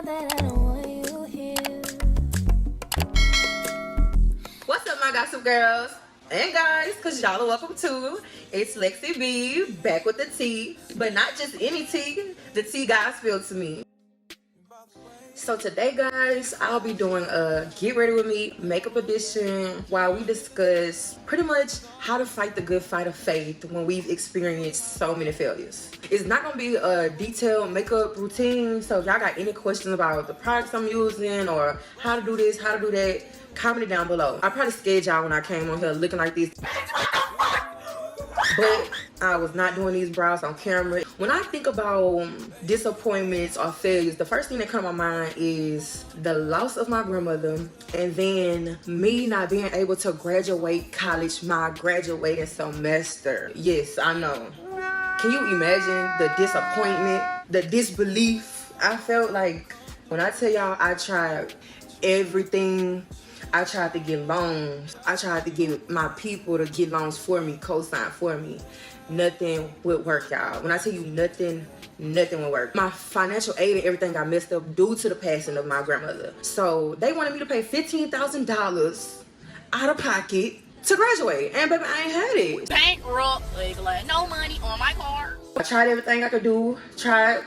that I don't want you here. What's up, my Godsip girls and guys? Cause y'all are welcome too. It's Lexi B back with the tea, but not just any tea. The tea God spilled to me. So today, guys, I'll be doing a get ready with me makeup edition while we discuss pretty much how to fight the good fight of faith when we've experienced so many failures. It's not gonna be a detailed makeup routine, so if y'all got any questions about the products I'm using or how to do this, how to do that, comment it down below. I probably scared y'all when I came on here looking like this, but I was not doing these brows on camera. When I think about disappointments or failures, the first thing that comes to my mind is the loss of my grandmother, and then me not being able to graduate college my graduating semester. Yes, I know. Can you imagine the disappointment, the disbelief I felt like when I tell y'all I tried everything. I tried to get loans. I tried to get my people to get loans for me, co-sign for me. Nothing would work, y'all. When I tell you nothing would work. My financial aid and everything got messed up due to the passing of my grandmother. So they wanted me to pay $15,000 out of pocket to graduate. And baby, I ain't had it. Bankrupt, like no money on my card. I tried everything I could do. Tried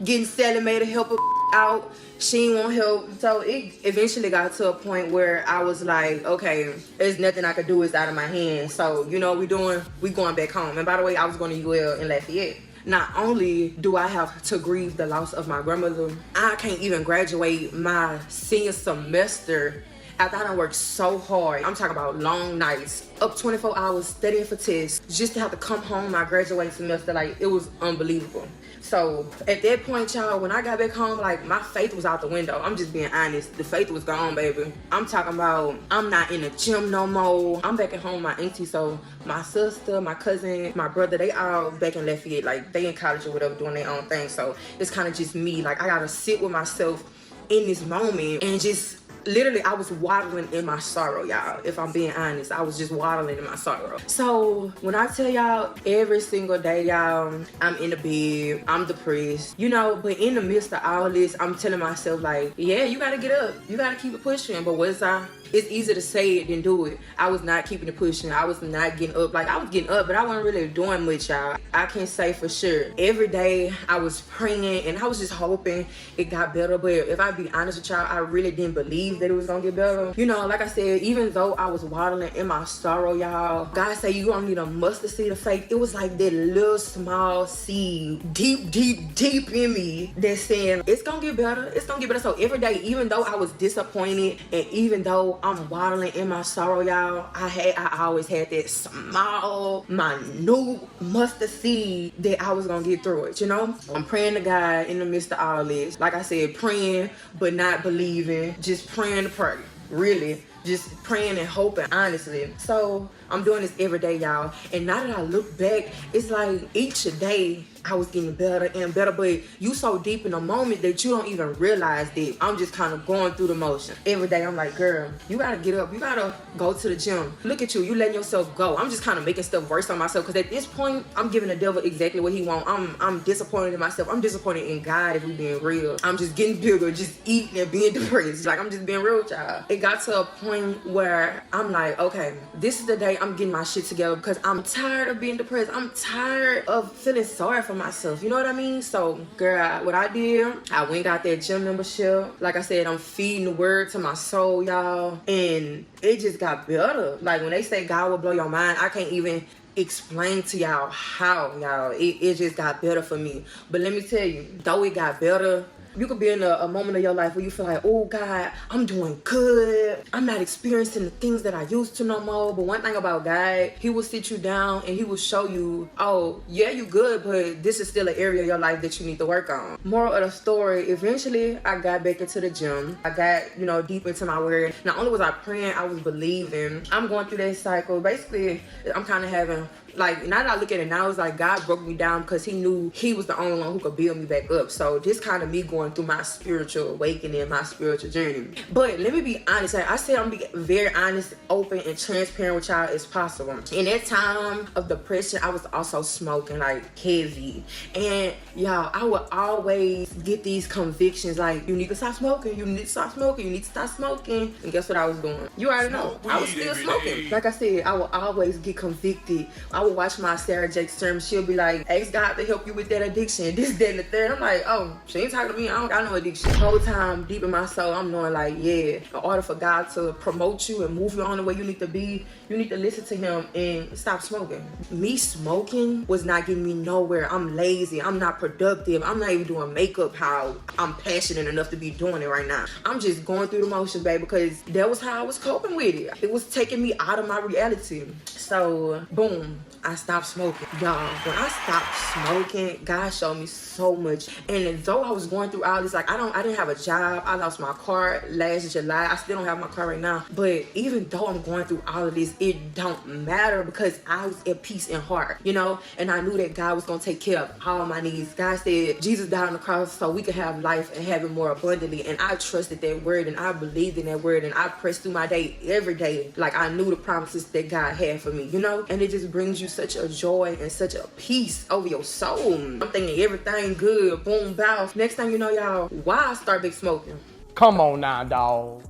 getting Sally Mae to help her out. She didn't want help. So it eventually got to a point where I was like, okay, there's nothing I could do. It's out of my hands. So you know what we doing? We going back home. And by the way, I was going to UL in Lafayette. Not only do I have to grieve the loss of my grandmother, I can't even graduate my senior semester after I done worked so hard. I'm talking about long nights, up 24 hours studying for tests, just to have to come home my graduating semester. Like, it was unbelievable. So at that point, y'all, when I got back home, like, my faith was out the window. I'm just being honest. The faith was gone, baby. I'm talking about I'm not in the gym no more. I'm back at home with my auntie. So my sister, my cousin, my brother, they all back in Lafayette. Like, they in college or whatever doing their own thing. So it's kind of just me. Like, I gotta sit with myself in this moment and just literally, I was waddling in my sorrow, y'all. If I'm being honest, I was just waddling in my sorrow. So when I tell y'all, every single day, y'all, I'm in the bed, I'm depressed, you know, but in the midst of all this, I'm telling myself, like, yeah, you gotta get up. You gotta keep it pushing. But it's easier to say it than do it. I was not keeping it pushing. I was not getting up. Like, I was getting up, but I wasn't really doing much, y'all. I can say for sure. Every day, I was praying, and I was just hoping it got better. But if I be honest with y'all, I really didn't believe that it was gonna get better. You know, like I said, even though I was waddling in my sorrow, y'all, God say you don't need a mustard seed of faith. It was like that little small seed, deep in me, that's saying, it's gonna get better. It's gonna get better. So every day, even though I was disappointed, and even though I'm waddling in my sorrow, y'all, I always had that small, minute mustard seed that I was gonna get through it, you know? I'm praying to God in the midst of all this. Like I said, praying, but not believing. Just praying to pray. Really. Just praying and hoping, honestly. So I'm doing this every day, y'all. And now that I look back, it's like each day I was getting better and better, but you so deep in the moment that you don't even realize that I'm just kind of going through the motion. Every day I'm like, girl, you gotta get up. You gotta go to the gym. Look at you letting yourself go. I'm just kind of making stuff worse on myself, because at this point, I'm giving the devil exactly what he wants. I'm disappointed in myself. I'm disappointed in God, if we being real. I'm just getting bigger, just eating and being depressed. Like, I'm just being real with y'all. It got to a point where I'm like, okay, this is the day I'm getting my shit together, because I'm tired of being depressed. I'm tired of feeling sorry for myself. You know what I mean? So, girl, what I did, I went and got that gym membership. Like I said, I'm feeding the word to my soul, y'all. And it just got better. Like, when they say God will blow your mind, I can't even explain to y'all how, y'all. It just got better for me. But let me tell you, though it got better, you could be in a moment of your life where you feel like, oh God, I'm doing good. I'm not experiencing the things that I used to no more. But one thing about God, he will sit you down and he will show you, oh yeah, you good, but this is still an area of your life that you need to work on. Moral of the story, eventually I got back into the gym. I got, you know, deep into my word. Not only was I praying, I was believing. I'm going through that cycle. Basically, I'm kind of having Like, now that I look at it now, it's like God broke me down because he knew he was the only one who could build me back up. So this kind of me going through my spiritual awakening, my spiritual journey. But let me be honest. Like I said, I'm gonna be very honest, open, and transparent with y'all as possible. In that time of depression, I was also smoking like heavy. And y'all, I would always get these convictions like, you need to stop smoking, you need to stop smoking, you need to stop smoking. And guess what I was doing? You already know. I was still smoking. Like I said, I would always get convicted. I would watch my Sarah Jake sermon. She'll be like, ask God to help you with that addiction, this, that, and the third. I'm like, oh, she ain't talking to me. I don't got no addiction. The whole time, deep in my soul, I'm knowing like, yeah, in order for God to promote you and move you on the way you need to be, you need to listen to him and stop smoking. Me smoking was not getting me nowhere. I'm lazy. I'm not productive. I'm not even doing makeup how I'm passionate enough to be doing it right now. I'm just going through the motions, babe, because that was how I was coping with it. It was taking me out of my reality. So, boom, I stopped smoking. Y'all, when I stopped smoking, God showed me so much. And though I was going through all this, like I didn't have a job. I lost my car last July. I still don't have my car right now. But even though I'm going through all of this, it don't matter because I was at peace in heart, you know? And I knew that God was gonna take care of all my needs. God said Jesus died on the cross so we could have life and have it more abundantly. And I trusted that word and I believed in that word and I pressed through my day every day. Like I knew the promises that God had for me, you know? And it just brings you such a joy and such a peace over your soul. I'm thinking everything good, boom, bow. Next thing you know, y'all, why I start back smoking? Come on now, dog.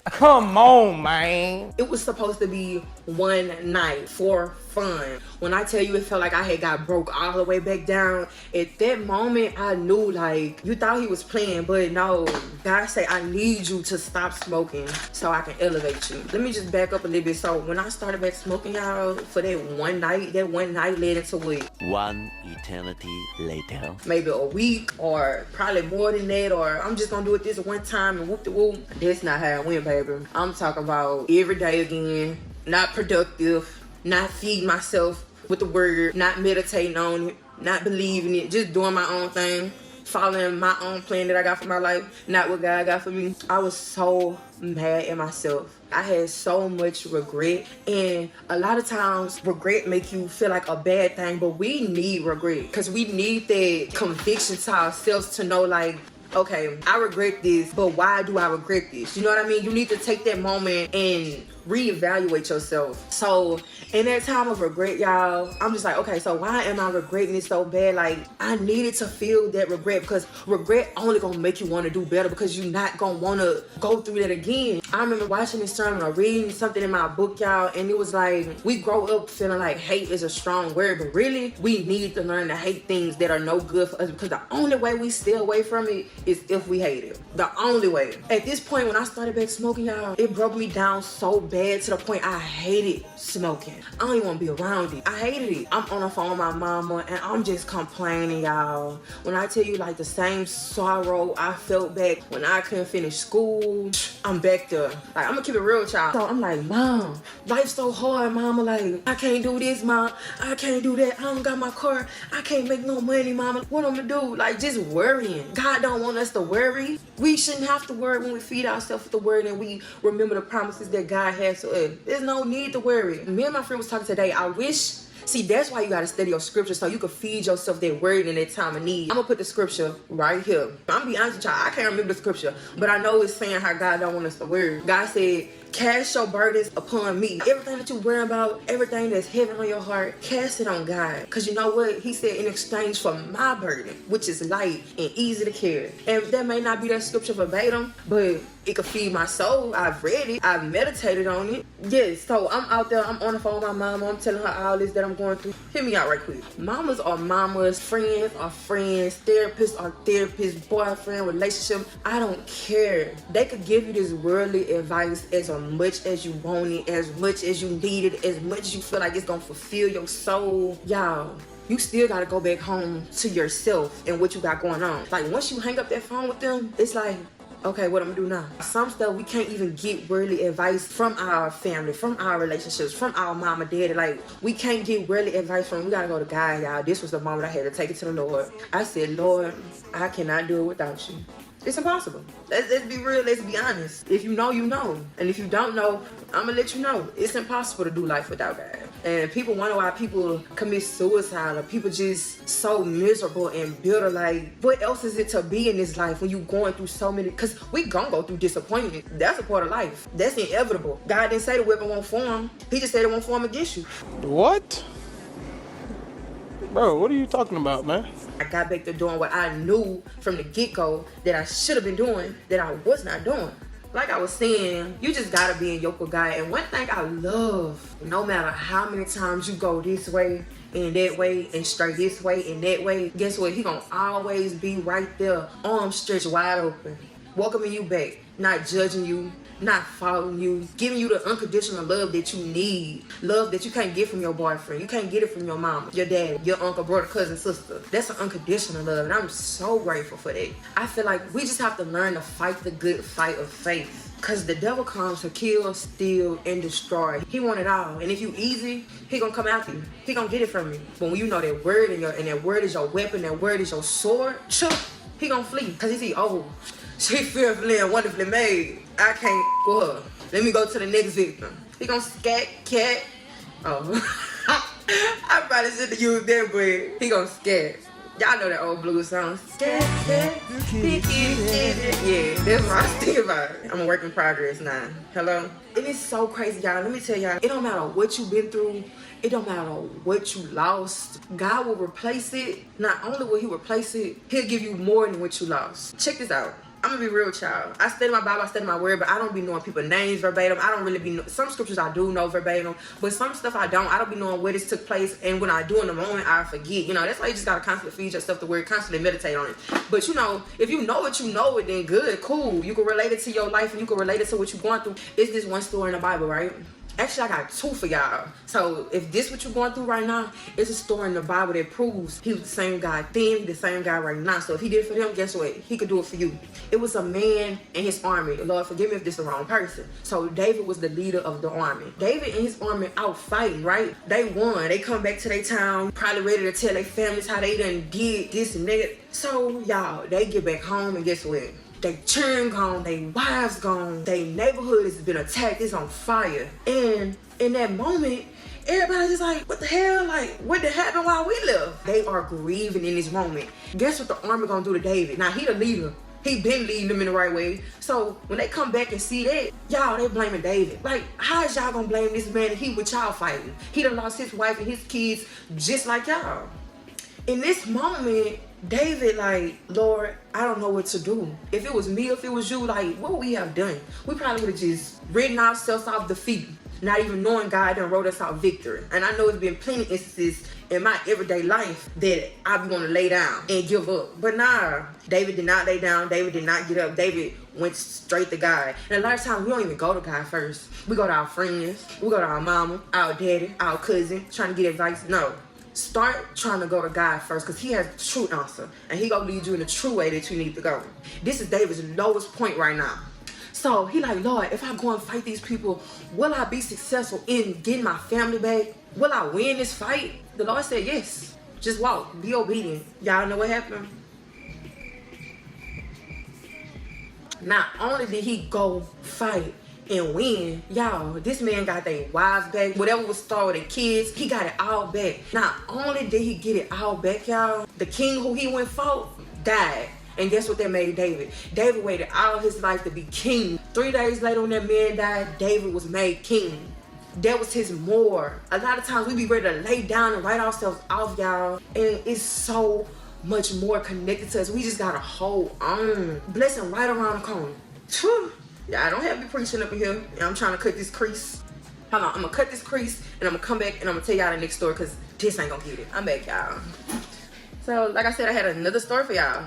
Come on, man. It was supposed to be one night for fun. When I tell you it felt like I had got broke all the way back down, at that moment I knew like you thought he was playing, but no, God said I need you to stop smoking so I can elevate you. Let me just back up a little bit. So when I started back smoking, y'all, for that one night led into what? One eternity later. Maybe a week or probably more than that, or I'm just gonna do it this one time and whoop de whoop. That's not how it went, baby. I'm talking about every day again, not productive, not feeding myself with the word, not meditating on it, not believing it, just doing my own thing, following my own plan that I got for my life, not what God got for me. I was so mad at myself. I had so much regret, and a lot of times regret make you feel like a bad thing, but we need regret because we need that conviction to ourselves to know like, okay, I regret this, but why do I regret this? You know what I mean? You need to take that moment and reevaluate yourself. So in that time of regret, y'all, I'm just like, okay, so why am I regretting it so bad? Like, I needed to feel that regret because regret only gonna make you want to do better because you're not gonna want to go through that again. I remember watching this sermon or reading something in my book, y'all, and it was like, we grow up feeling like hate is a strong word, but really, we need to learn to hate things that are no good for us because the only way we stay away from it is if we hate it. The only way. At this point, when I started back smoking, y'all, it broke me down so bad to the point I hated smoking. I don't even want to be around it. I hated it. I'm on the phone with my mama and I'm just complaining, y'all. When I tell you like the same sorrow I felt back when I couldn't finish school, I'm back there. Like, I'm gonna keep it real, child. So I'm like, Mom, life's so hard, Mama. Like, I can't do this, Mom. I can't do that. I don't got my car. I can't make no money, Mama. What I'm gonna do? Like, just worrying. God don't want us to worry. We shouldn't have to worry when we feed ourselves with the word and we remember the promises that God has to us. There's no need to worry. Me and my friend was talking today. I wish, see, that's why you gotta study your scripture so you can feed yourself that word in that time of need. I'm gonna put the scripture right here. I'm gonna be honest with y'all, I can't remember the scripture, but I know it's saying how God don't want us to worry. God said, cast your burdens upon me. Everything that you worry about, everything that's heavy on your heart, cast it on God. Because you know what? He said, in exchange for my burden, which is light and easy to carry. And that may not be that scripture verbatim, but it could feed my soul. I've read it. I've meditated on it. Yes, so I'm out there. I'm on the phone with my mama. I'm telling her all this that I'm going through. Hear me out right quick. Mamas are mamas. Friends are friends. Therapists are therapists. Boyfriend, relationship. I don't care. They could give you this worldly advice as much as you want it, as much as you need it, as much as you feel like it's going to fulfill your soul. Y'all, you still got to go back home to yourself and what you got going on. Like, once you hang up that phone with them, it's like, okay, what I'm gonna do now? Some stuff we can't even get worldly advice from our family, from our relationships, from our mama, daddy. Like, we can't get worldly advice from. We gotta go to God, y'all. This was the moment I had to take it to the Lord. I said, Lord, I cannot do it without you. It's impossible. Let's be real. Let's be honest. If you know, you know. And if you don't know, I'm gonna let you know. It's impossible to do life without God. And people wonder why people commit suicide or people just so miserable and bitter. Like, what else is it to be in this life when you going through so many? Because we gonna go through disappointment. That's a part of life. That's inevitable. God didn't say the weapon won't form. He just said it won't form against you. What? Bro, what are you talking about, man? I got back to doing what I knew from the get-go that I should have been doing that I was not doing. Like I was saying, you just gotta be in yoke with God. And one thing I love, no matter how many times you go this way and that way and straight this way and that way, guess what? He gonna always be right there, arms stretched wide open, welcoming you back, not judging you, not following you, giving you the unconditional love that you need. Love that you can't get from your boyfriend. You can't get it from your mama, your dad, your uncle, brother, cousin, sister. That's an unconditional love, and I'm so grateful for that. I feel like we just have to learn to fight the good fight of faith. Cause the devil comes to kill, steal, and destroy. He want it all. And if you easy, he gonna come after you. He gonna get it from you. But when you know that word and that word is your weapon, that word is your sword, he gonna flee. Cause he see, oh, she fearfully and wonderfully made. I can't go her. Let me go to the next victim. He gonna scat, cat. Oh. I probably should have used that, but he gonna scat. Y'all know that old blues song. Scat, cat, yeah, that's what I was thinking about. I'm a work in progress now. Hello? And it's so crazy, y'all. Let me tell y'all, it don't matter what you've been through. It don't matter what you lost. God will replace it. Not only will he replace it, he'll give you more than what you lost. Check this out. I'm gonna be real, child. I study my Bible, I study my word, but I don't be knowing people's names verbatim. I don't really be some scriptures I do know verbatim, but some stuff I don't. I don't be knowing where this took place, and when I do in the moment, I forget. You know, that's why you just gotta constantly feed yourself the word, constantly meditate on it. But you know, if you know it, then good, cool. You can relate it to your life, and you can relate it to what you're going through. It's this one story in the Bible, right? Actually, I got two for y'all. So if this what you're going through right now, it's a story in the Bible that proves he was the same guy then, the same guy right now. So if he did it for them, guess what? He could do it for you. It was a man and his army. Lord, forgive me if this is the wrong person. So David was the leader of the army. David and his army out fighting, right? They won. They come back to their town, probably ready to tell their families how they done did this and that. So y'all, they get back home and guess what? They children gone, they wives gone, their neighborhood has been attacked, it's on fire. And in that moment, everybody just like, what the hell? Like, what did happen while we live? They are grieving in this moment. Guess what the army gonna do to David? Now, he the leader. He been leading them in the right way. So when they come back and see that, y'all, they blaming David. Like, how is y'all gonna blame this man and he with y'all fighting? He done lost his wife and his kids just like y'all. In this moment, David, like, Lord, I don't know what to do. If it was me, if it was you, like, what would we have done? We probably would have just written ourselves off defeat, not even knowing God done wrote us out victory. And I know it's been plenty of instances in my everyday life that I'm gonna lay down and give up. But nah, David did not lay down. David did not get up. David went straight to God. And a lot of times we don't even go to God first. We go to our friends. We go to our mama, our daddy, our cousin, trying to get advice. No. Start trying to go to God first because he has the true answer. And he gonna lead you in the true way that you need to go. This is David's lowest point right now. So he like, Lord, if I go and fight these people, will I be successful in getting my family back? Will I win this fight? The Lord said, yes. Just walk. Be obedient. Y'all know what happened? Not only did he go fight and win, y'all, this man got their wives back. Whatever was stolen, their kids, he got it all back. Not only did he get it all back, y'all, the king who he went for died. And guess what that made David? David waited all his life to be king. 3 days later when that man died, David was made king. That was his more. A lot of times we be ready to lay down and write ourselves off, y'all. And it's so much more connected to us. We just gotta hold on. Blessing right around the corner. Whew. Yeah, I don't have to be preaching up in here. I'm trying to cut this crease. Hold on, I'm gonna cut this crease and I'm gonna come back and I'm gonna tell y'all the next story because this ain't gonna get it. I'm back, y'all. So, like I said, I had another story for y'all.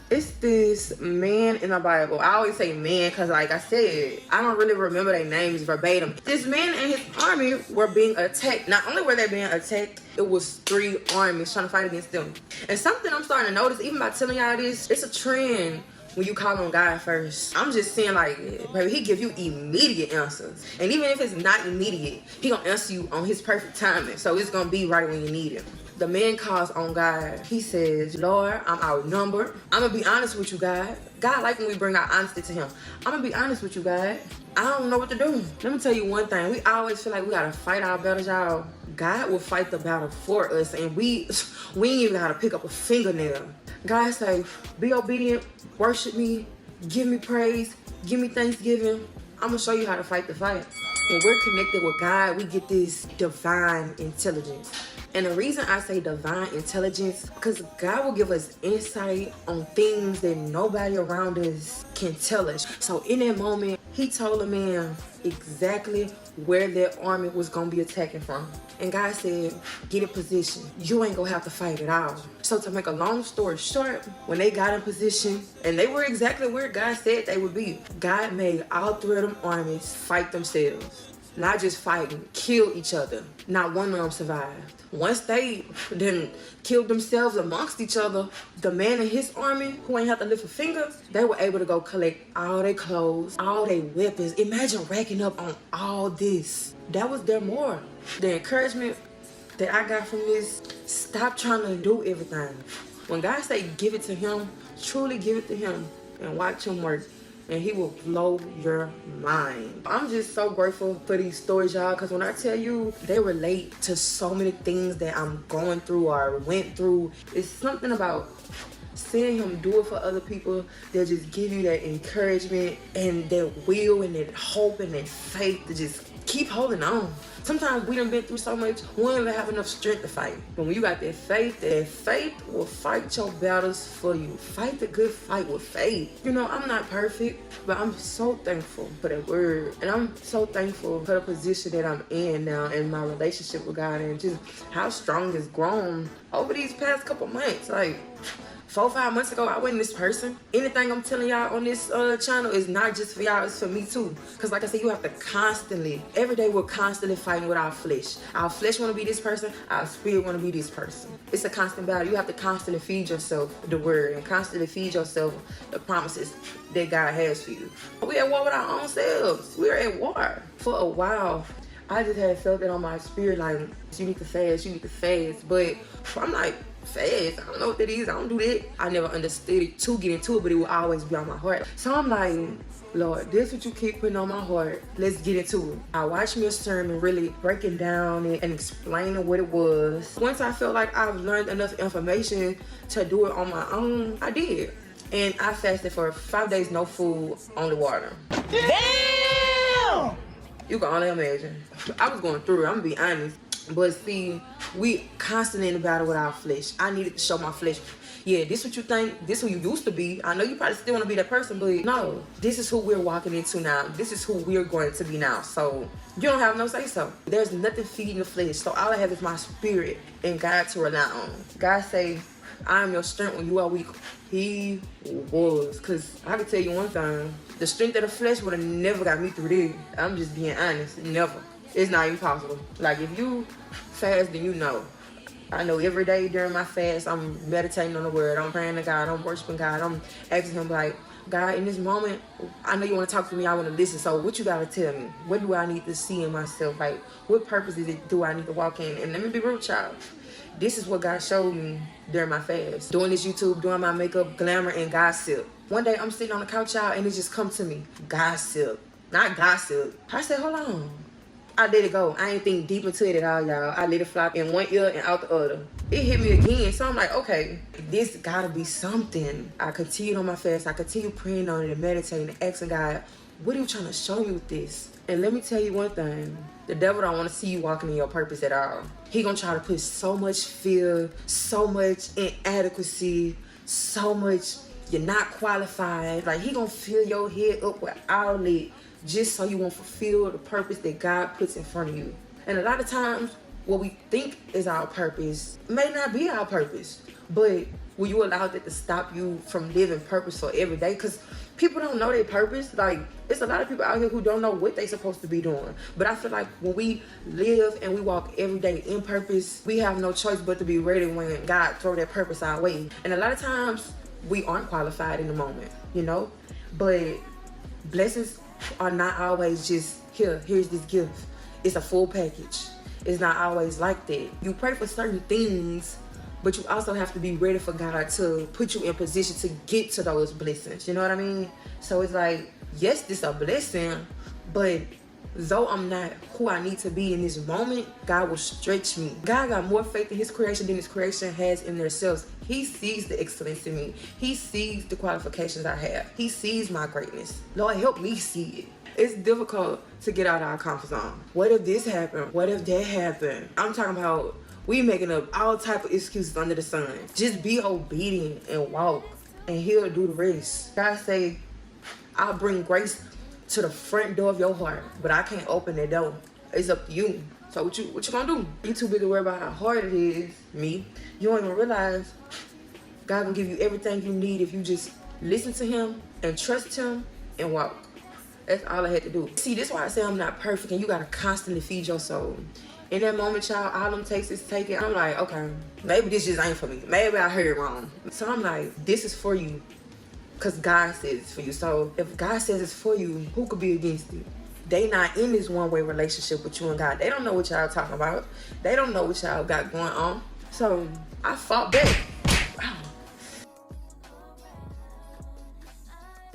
It's this man in the Bible. I always say man because, like I said, I don't really remember their names verbatim. This man and his army were being attacked. Not only were they being attacked, it was 3 armies trying to fight against them. And something I'm starting to notice, even by telling y'all this, it's a trend when you call on God first. I'm just saying, like, baby, he give you immediate answers. And even if it's not immediate, he gonna answer you on his perfect timing. So it's gonna be right when you need him. The man calls on God. He says, Lord, I'm outnumbered. I'm gonna be honest with you, God. God like when we bring our honesty to him. I'm gonna be honest with you, God. I don't know what to do. Let me tell you one thing. We always feel like we gotta fight our battles, y'all. God will fight the battle for us, and we ain't even gotta pick up a fingernail. God say, be obedient, worship me, give me praise, give me thanksgiving. I'm gonna show you how to fight the fight. When we're connected with God, we get this divine intelligence. And the reason I say divine intelligence, because God will give us insight on things that nobody around us can tell us. So in that moment, he told the man exactly where that army was gonna be attacking from. And God said, get in position. You ain't gonna have to fight at all. So to make a long story short, when they got in position, and they were exactly where God said they would be, God made all three of them armies fight themselves. Not just fighting, kill each other. Not one of them survived. Once they then killed themselves amongst each other, the man and his army, who ain't have to lift a finger, they were able to go collect all their clothes, all their weapons. Imagine racking up on all this. That was their moral. The encouragement that I got from this, stop trying to do everything. When God say give it to him, truly give it to him and watch him work. And he will blow your mind. I'm just so grateful for these stories, y'all, because when I tell you, they relate to so many things that I'm going through or went through. It's something about seeing him do it for other people that just give you that encouragement and that will and that hope and that faith to just keep holding on. Sometimes we done been through so much, we don't even have enough strength to fight. But when you got that faith will fight your battles for you. Fight the good fight with faith. You know, I'm not perfect, but I'm so thankful for that word. And I'm so thankful for the position that I'm in now in my relationship with God and just how strong it's grown over these past couple months. Like, 4 or 5 months ago, I wasn't this person. Anything I'm telling y'all on this channel is not just for y'all, it's for me too. Because like I said, you have to constantly, every day we're constantly fighting with our flesh. Our flesh want to be this person, our spirit want to be this person. It's a constant battle. You have to constantly feed yourself the word and constantly feed yourself the promises that God has for you. We're at war with our own selves. We're at war. For a while, I just had felt it on my spirit, like, you need to fast, you need to fast. But I'm like, fast, I don't know what that is, I don't do that. I never understood it to get into it, but it will always be on my heart. So I'm like, Lord, this what you keep putting on my heart, let's get into it. I watched me a sermon really breaking down it and explaining what it was. Once I felt like I've learned enough information to do it on my own, I did. And I fasted for 5 days, no food, only water. Damn! You can only imagine. I was going through it, I'm gonna be honest. But see, we constantly in the battle with our flesh. I needed to show my flesh, yeah, this what you think, this who you used to be. I know you probably still want to be that person, but no, this is who we're walking into now. This is who we're going to be now. So you don't have no say so. There's nothing feeding the flesh. So all I have is my spirit and God to rely on. God say, I am your strength when you are weak. He was. Because I can tell you one thing, the strength of the flesh would have never got me through this. I'm just being honest, never. It's not even possible. Like, if you fast, then you know. I know every day during my fast, I'm meditating on the word. I'm praying to God. I'm worshiping God. I'm asking him, like, God, in this moment, I know you want to talk to me. I want to listen. So what you got to tell me? What do I need to see in myself? Like, what purpose do I need to walk in? And let me be real, child. This is what God showed me during my fast. Doing this YouTube, doing my makeup, glamour, and gossip. One day, I'm sitting on the couch, y'all, and it just come to me. Gossip. Not gossip. I said, hold on. I let it go. I ain't think deep into it at all, y'all. I let it fly in one ear and out the other. It hit me again. So I'm like, okay, this gotta be something. I continued on my fast. I continued praying on it and meditating and asking God, what are you trying to show me with this? And let me tell you one thing. The devil don't want to see you walking in your purpose at all. He gonna try to put so much fear, so much inadequacy, so much you're not qualified. Like, he gonna fill your head up with all it, just so you won't fulfill the purpose that God puts in front of you. And a lot of times, what we think is our purpose may not be our purpose. But will you allow that to stop you from living purposeful every day? Because people don't know their purpose. Like, it's a lot of people out here who don't know what they're supposed to be doing. But I feel like when we live and we walk every day in purpose, we have no choice but to be ready when God throw that purpose our way. And a lot of times, we aren't qualified in the moment, you know? But blessings are not always just, here's this gift. It's a full package. it's not always like that. You pray for certain things, but you also have to be ready for God to put you in position to get to those blessings. You know what I mean? So it's like, yes, this is a blessing, but though I'm not who I need to be in this moment, God will stretch me. God got more faith in his creation than his creation has in themselves. He sees the excellence in me. He sees the qualifications I have. He sees my greatness. Lord, help me see it. It's difficult to get out of our comfort zone. What if this happened? What if that happened? I'm talking about we making up all type of excuses under the sun. Just be obedient and walk, and he'll do the rest. God say, I'll bring grace to the front door of your heart, but I can't open that door. It's up to you. So what you gonna do? You too big to worry about how hard it is, me. You don't even realize God will give you everything you need if you just listen to him and trust him and walk. That's all I had to do. See, this is why I say I'm not perfect, and you gotta constantly feed your soul. In that moment, y'all, all them takes is taking. I'm like, okay, maybe this just ain't for me. Maybe I heard it wrong. So I'm like, this is for you. Because God says it's for you. So if God says it's for you, who could be against it? They not in this one-way relationship with you and God. They don't know what y'all talking about. They don't know what y'all got going on. So I fought back. Wow.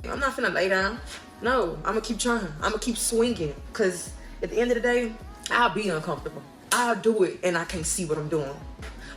I'm not finna lay down. No, I'm gonna keep trying. I'm gonna keep swinging. Because at the end of the day, I'll be uncomfortable. I'll do it and I can't see what I'm doing.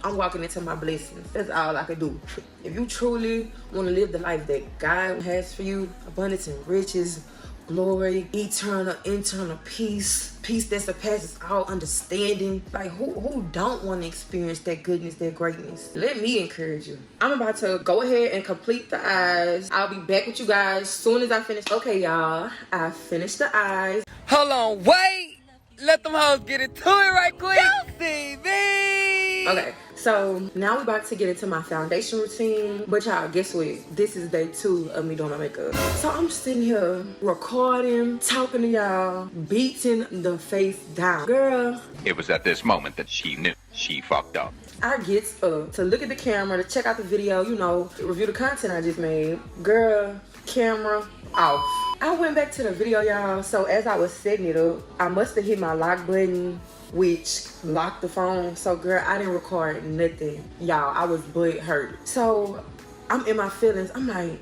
I'm walking into my blessings. That's all I can do. If you truly want to live the life that God has for you, abundance and riches, glory, eternal, internal peace, peace that surpasses all understanding. Like who don't want to experience that goodness, that greatness? Let me encourage you. I'm about to go ahead and complete the eyes. I'll be back with you guys as soon as I finish. Okay, y'all, I finished the eyes. Hold on, wait. Let them hoes get into it right quick. CV. Okay, so now we're about to get into my foundation routine. But y'all, guess what? This is day 2 of me doing my makeup. So I'm sitting here recording, talking to y'all, beating the face down. Girl. It was at this moment that she knew she fucked up. I get up to look at the camera, to check out the video, you know, review the content I just made. Girl, camera off. I went back to the video, y'all. So as I was setting it up, I must have hit my lock button, which locked the phone. So girl, I didn't record nothing. Y'all, I was butt hurt. So I'm in my feelings. I'm like,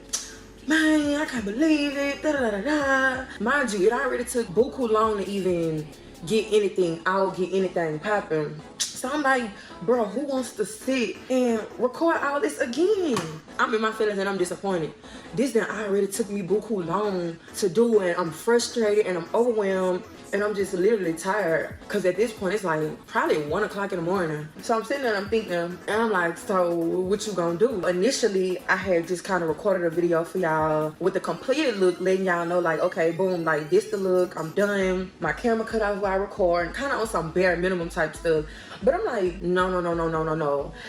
man, I can't believe it. Da, da, da, da. Mind you, it already took buku long to even get anything out, get anything popping. So I'm like, bro, who wants to sit and record all this again? I'm in my feelings and I'm disappointed. This then already took me buku long to do, and I'm frustrated and I'm overwhelmed and I'm just literally tired. Cause at this point it's like probably 1 o'clock in the morning. So I'm sitting there and I'm thinking, and I'm like, so what you gonna do? Initially, I had just kind of recorded a video for y'all with the completed look, letting y'all know like, okay, boom, like this the look, I'm done. My camera cut off while I record, kind of on some bare minimum type stuff. But I'm like, no.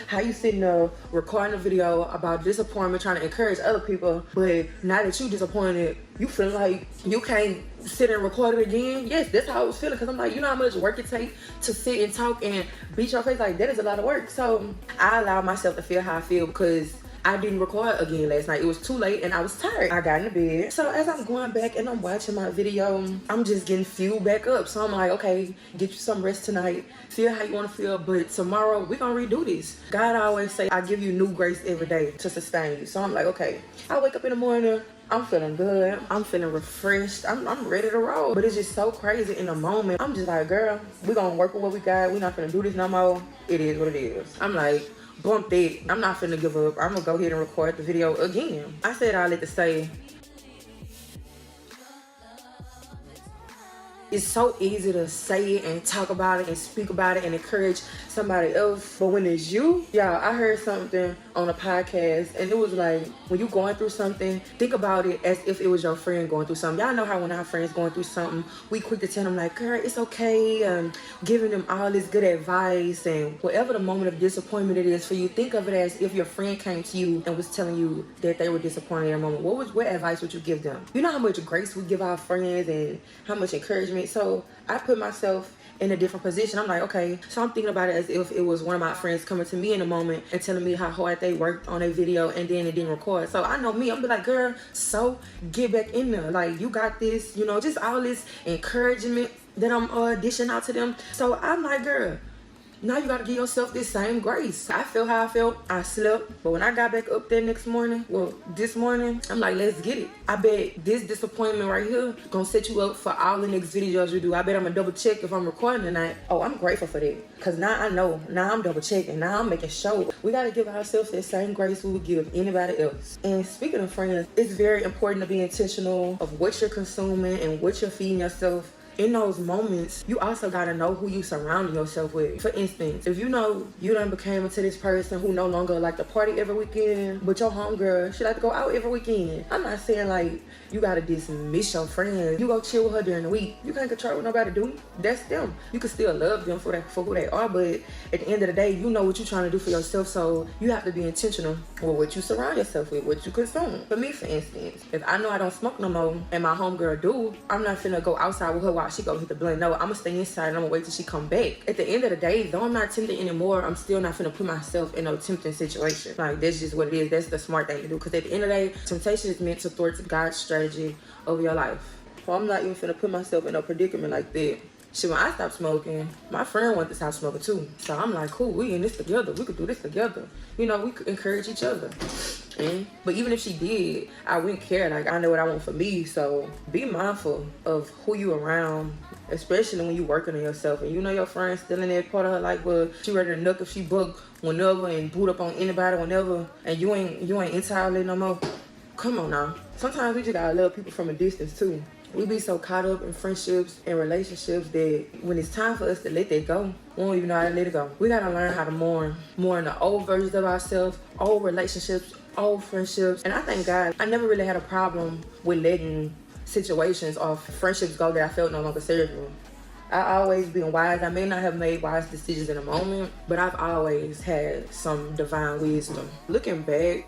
How you sitting there recording a video about disappointment, trying to encourage other people, but now that you disappointed, you feel like you can't sit and record it again? Yes, that's how I was feeling, because I'm like, you know how much work it takes to sit and talk and beat your face? Like, that is a lot of work. So I allowed myself to feel how I feel because I didn't record again last night. It was too late and I was tired. I got in the bed. So as I'm going back and I'm watching my video, I'm just getting fueled back up. So I'm like, okay, get you some rest tonight. Feel how you want to feel, but tomorrow we're gonna redo this. God always say, I give you new grace every day to sustain you. So I'm like, okay. I wake up in the morning, I'm feeling good. I'm feeling refreshed. I'm ready to roll. But it's just so crazy in the moment. I'm just like, girl, we're gonna work with what we got. We're not gonna do this no more. It is what it is. I'm like, bump that. I'm not finna give up. I'm gonna go ahead and record the video again. I said all that to say, it's so easy to say it and talk about it and speak about it and encourage somebody else. But when it's you, y'all, I heard something on a podcast and it was like, when you're going through something, think about it as if it was your friend going through something. Y'all know how when our friends going through something, we quick to tell them like, girl, it's okay, giving them all this good advice, and whatever the moment of disappointment it is for you, think of it as if your friend came to you and was telling you that they were disappointed in a moment. What advice would you give them? You know how much grace we give our friends and how much encouragement. So I put myself in a different position. I'm like, okay, so I'm thinking about it as if it was one of my friends coming to me in a moment and telling me how hard they worked on a video and then it didn't record. So I know me, I'm be like, girl, so get back in there. Like, you got this, you know, just all this encouragement. that I'm dishing out to them. So I'm like, girl, now you gotta give yourself this same grace. I felt how I felt. I slept, but when I got back up there next morning, well, this morning, I'm like, let's get it. I bet this disappointment right here gonna set you up for all the next videos you do. I bet I'm gonna double check if I'm recording tonight. Oh, I'm grateful for that. Cause now I know, now I'm double checking, now I'm making sure. We gotta give ourselves that same grace we would give anybody else. And speaking of friends, it's very important to be intentional of what you're consuming and what you're feeding yourself. In those moments, you also gotta know who you surrounding yourself with. For instance, if you know you done became into this person who no longer like to party every weekend, but your homegirl, she like to go out every weekend. I'm not saying like you gotta dismiss your friends. You go chill with her during the week. You can't control what nobody do. That's them. You can still love them for who they are, but at the end of the day, you know what you're trying to do for yourself, so you have to be intentional with what you surround yourself with, what you consume. For me, for instance, if I know I don't smoke no more and my homegirl do, I'm not finna go outside with her while she go hit the blunt. No, I'm gonna stay inside and I'm gonna wait till she come back. At the end of the day, though I'm not tempted anymore, I'm still not finna put myself in no tempting situation. Like, that's just what it is. That's the smart thing to do. Because at the end of the day, temptation is meant to thwart God's strategy over your life. So I'm not even finna put myself in a predicament like that. Shit, when I stopped smoking, my friend wanted to stop smoking too. So I'm like, cool, we in this together. We could do this together. You know, we could encourage each other. But even if she did, I wouldn't care. Like, I know what I want for me. So be mindful of who you around, especially when you working on yourself. And you know your friend's still in that part of her life where she ready to knuck if she book whenever and boot up on anybody whenever, and you ain't entirely no more. Come on now. Sometimes we just gotta love people from a distance too. We be so caught up in friendships and relationships that when it's time for us to let that go, we don't even know how to let it go. We gotta learn how to mourn in the old versions of ourselves, old relationships, old friendships. And I thank God, I never really had a problem with letting situations or friendships go that I felt no longer served me. I always been wise. I may not have made wise decisions in a moment, but I've always had some divine wisdom. Looking back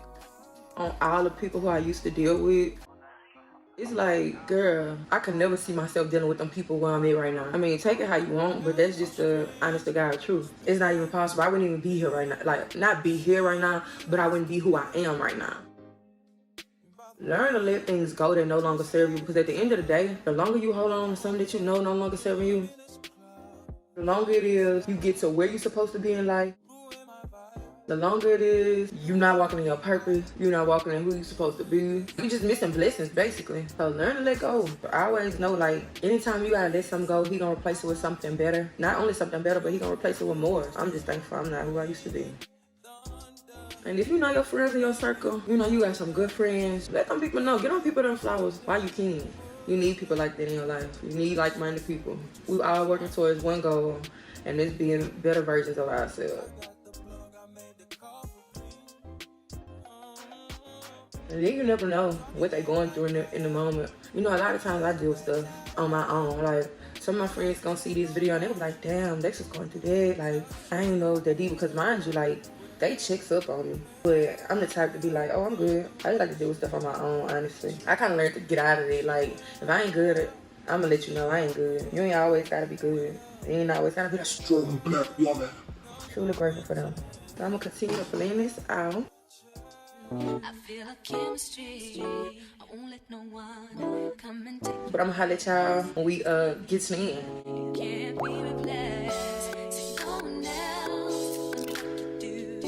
on all the people who I used to deal with, it's like, girl, I could never see myself dealing with them people where I'm at right now. I mean, take it how you want, but that's just the honest to God truth. It's not even possible. I wouldn't even be here right now. Like, not be here right now, but I wouldn't be who I am right now. Learn to let things go that no longer serve you, because at the end of the day, the longer you hold on to something that you know no longer serving you, the longer it is you get to where you're supposed to be in life, the longer it is you're not walking in your purpose, you're not walking in who you're supposed to be. You're just missing blessings, basically. So learn to let go. I always know, like, anytime you gotta let something go, he gonna replace it with something better. Not only something better, but he gonna replace it with more. I'm just thankful I'm not who I used to be. And if you know your friends in your circle, you know you got some good friends, let them people know. Get on people them flowers while you can. You need people like that in your life. You need like-minded people. We all working towards one goal, and it's being better versions of ourselves. And then you never know what they're going through in the moment. You know, a lot of times I deal with stuff on my own. Like, some of my friends gonna see this video and they be like, damn, they just going through that. Like, I ain't know that deep, because mind you, like, they checks up on me. But I'm the type to be like, oh, I'm good. I just like to deal with stuff on my own, honestly. I kind of learned to get out of it. Like, if I ain't good, I'm gonna let you know I ain't good. You ain't always gotta be good. You ain't always gotta be a strong black woman. Truly grateful for them. So I'm gonna continue to plan this out. I feel a chemistry. I won't let no one come and take. But I'm gonna holler at y'all when we get to the end. Can't be replaced. See no one else can do.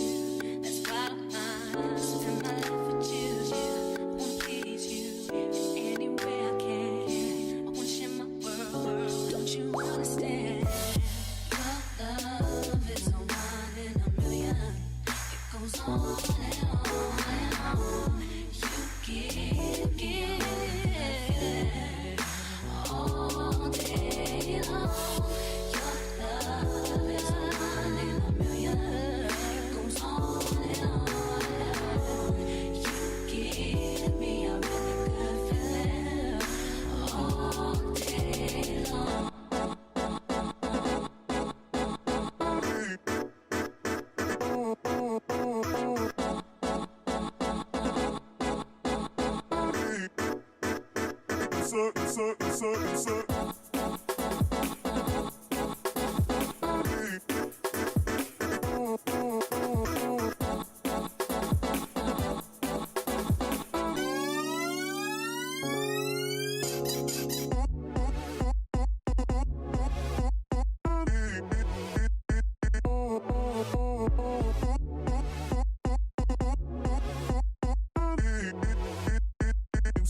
That's why I'm spend my life with you. I wanna please you in any way I can. I wanna share my world. Don't you understand? Your love is a one in a million. It goes on and on and on. You give all day long. Your love is one in a million. It goes on and on and on. You give me a really good feeling all day long.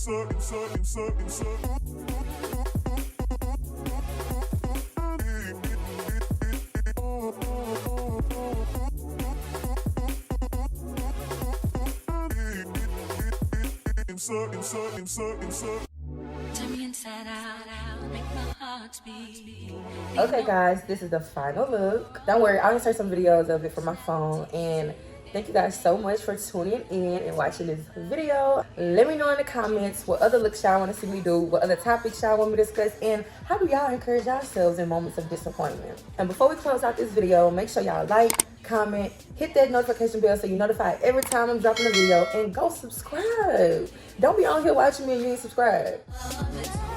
Turn me inside out, make my heart beat. Okay guys, this is the final look. Don't worry, I'll insert some videos of it from my phone. And thank you guys so much for tuning in and watching this video. Let me know in the comments what other looks y'all want to see me do, what other topics y'all want me to discuss, and how do y'all encourage yourselves in moments of disappointment. And before we close out this video, make sure y'all like, comment, hit that notification bell so you're notified every time I'm dropping a video, and go subscribe. Don't be on here watching me and you ain't subscribed. Let's